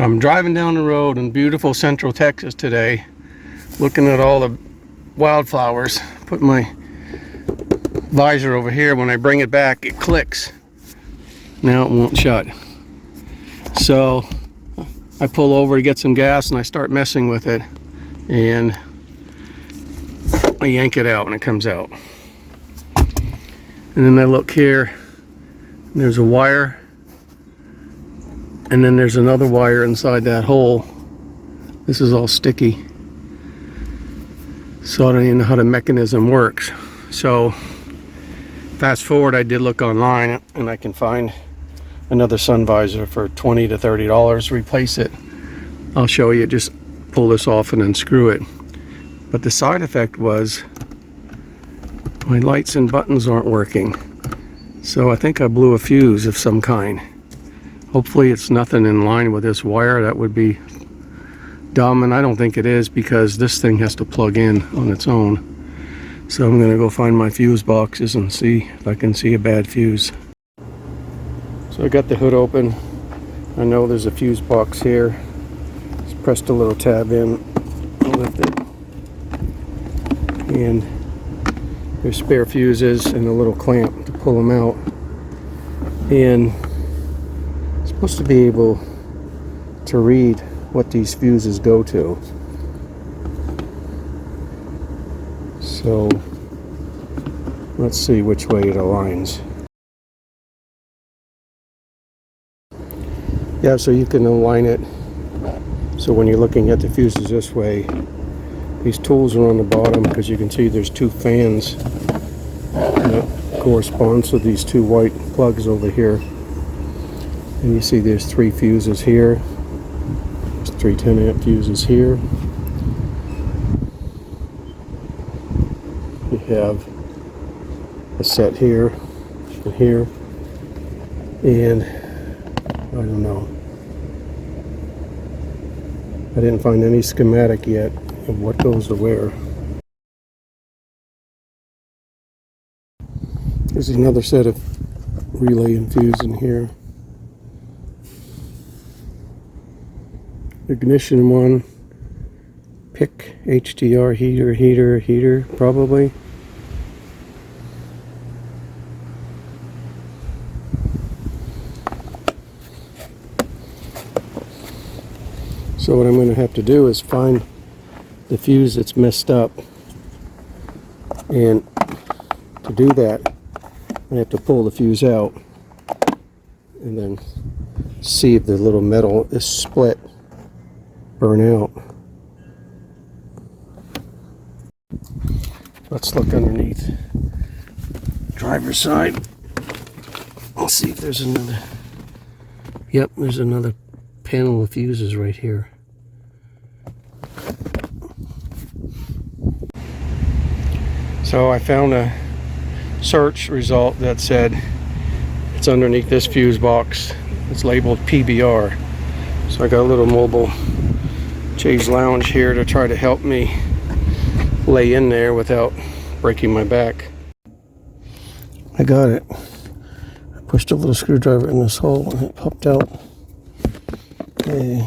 So I'm driving down the road in beautiful Central Texas today, looking at all the wildflowers. Put my visor over here. When I bring it back, it clicks. Now it won't shut. So I pull over to get some gas and I start messing with it, and I yank it out and it comes out. And then I look here, and there's a wire, and then there's another wire inside that hole. This is all sticky, so I don't even know how the mechanism works. So fast forward, I did look online and I can find another sun visor for $20 to $30. Replace it. I'll show you. Just pull this off and unscrew it. But the side effect was my lights and buttons aren't working. So I think I blew a fuse of some kind. Hopefully it's nothing in line with this wire. That would be dumb, and I don't think it is, because this thing has to plug in on its own. So I'm gonna go find my fuse boxes and see if I can see a bad fuse. So I got the hood open. I know there's a fuse box here. Just pressed a little tab in, lift it, and there's spare fuses and a little clamp to pull them out. And I'm supposed to be able to read what these fuses go to. So let's see which way it aligns. Yeah, so you can align it so when you're looking at the fuses this way, these tools are on the bottom, because you can see there's two fans that correspond to these two white plugs over here. And you see there's three fuses here. There's three 10-amp fuses here. You have a set here and here. And I don't know. I didn't find any schematic yet of what goes to where. There's another set of relay and fuse in here. Ignition one. Pick HDR heater, probably. So what I'm going to have to do is find the fuse that's messed up, and to do that I have to pull the fuse out and then see if the little metal is split, burn out. Let's look underneath driver's side. Let's see if there's another. Yep, there's another panel of fuses right here. So I found a search result that said it's underneath this fuse box. It's labeled PBR. So I got a little mobile chaise lounge here to try to help me lay in there without breaking my back. I got it. I pushed a little screwdriver in this hole and it popped out. Okay.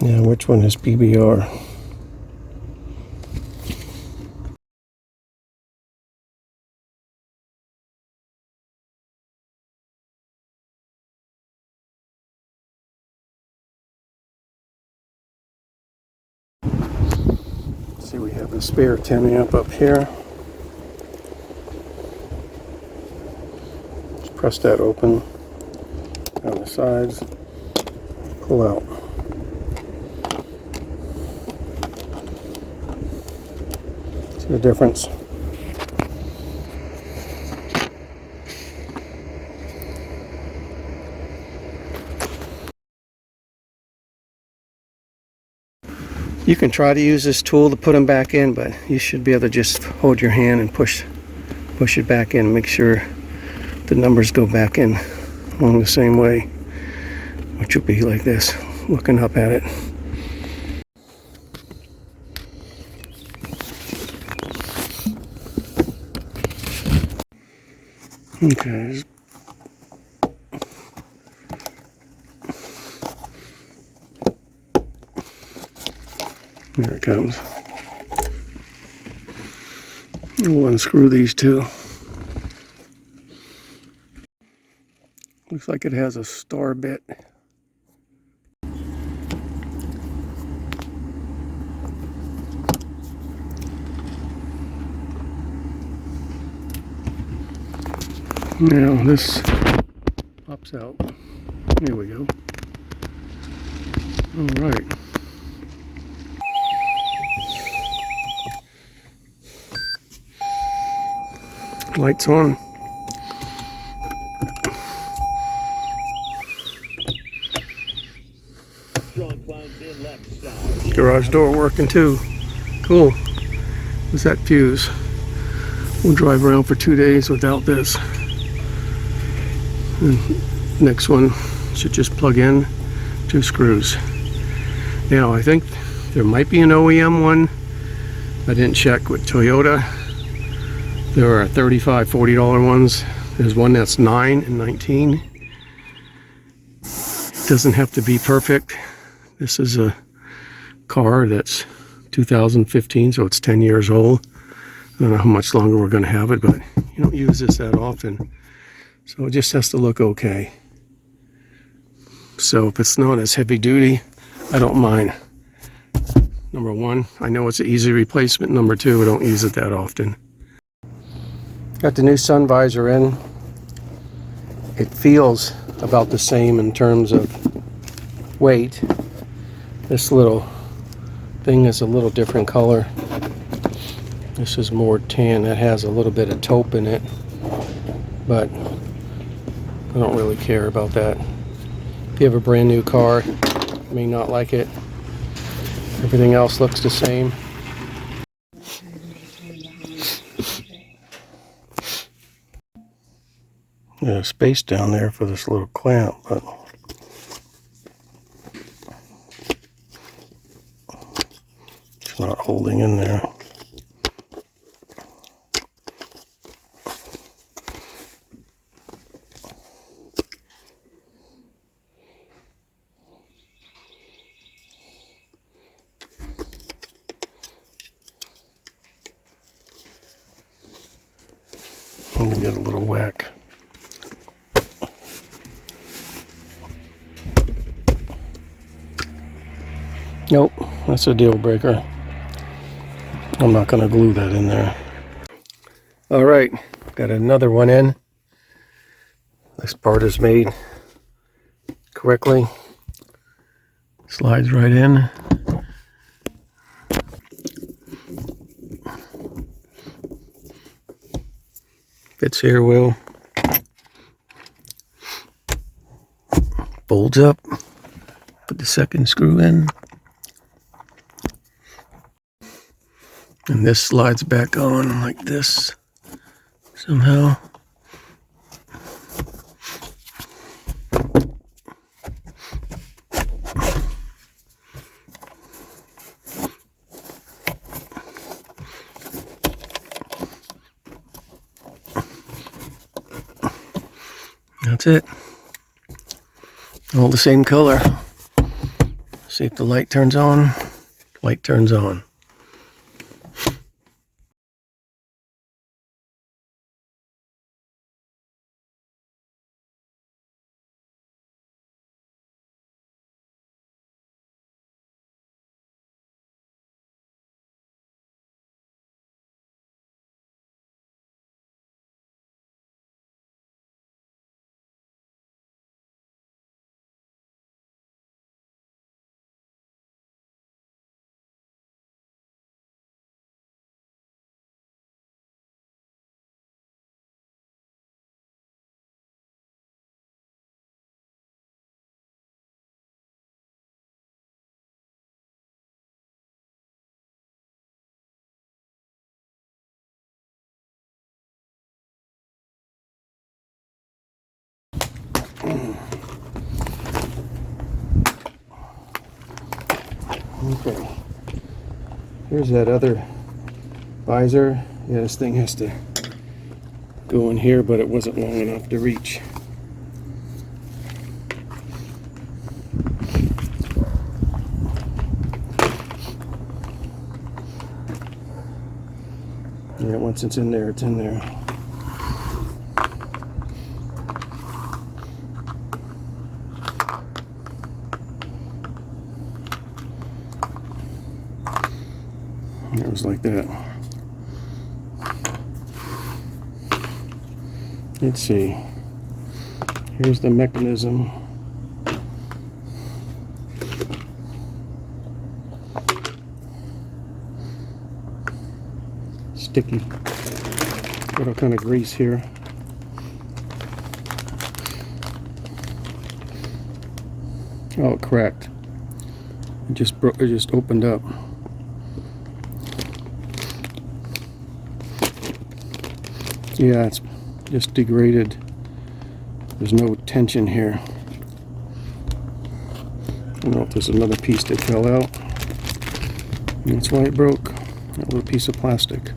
Now, which one is PBR? See, we have a spare 10-amp up here. Just press that open on the sides, pull out. See the difference? You can try to use this tool to put them back in, but you should be able to just hold your hand and push it back in. Make sure the numbers go back in along the same way, which will be like this, looking up at it. Okay. Here it comes. We'll unscrew these two. Looks like it has a star bit. Now this pops out. Here we go. All right. Lights on. Garage door working too. Cool. What's that fuse? We'll drive around for 2 days without this. And next one should just plug in 2 screws. Now I think there might be an OEM one. I didn't check with Toyota. There are $35, $40 ones. There's one that's $9 and $19. It doesn't have to be perfect. This is a car that's 2015, so it's 10 years old. I don't know how much longer we're going to have it, but you don't use this that often. So it just has to look okay. So if it's not as heavy duty, I don't mind. Number one, I know it's an easy replacement. Number two, I don't use it that often. Got the new sun visor in. It feels about the same in terms of weight. This little thing is a little different color. This is more tan. It has a little bit of taupe in it, but I don't really care about that. If you have a brand new car, you may not like it. Everything else looks the same. There's space down there for this little clamp, but it's not holding in there. Let me get a little whack. Nope, that's a deal breaker. I'm not going to glue that in there. All right, got another one in. This part is made correctly. Slides right in. Fits here well. Folds up. Put the second screw in. And this slides back on like this somehow. That's it. All the same color. See if the light turns on. Light turns on. Okay, here's that other visor. Yeah, this thing has to go in here, but it wasn't long enough to reach. Yeah, once it's in there, it's in there. It was like that. Let's see. Here's the mechanism. Sticky. Little kind of grease here. Oh, it cracked. It just broke. It just opened up. Yeah, it's just degraded. There's no tension here. I don't know if there's another piece that fell out. And that's why it broke. That little piece of plastic.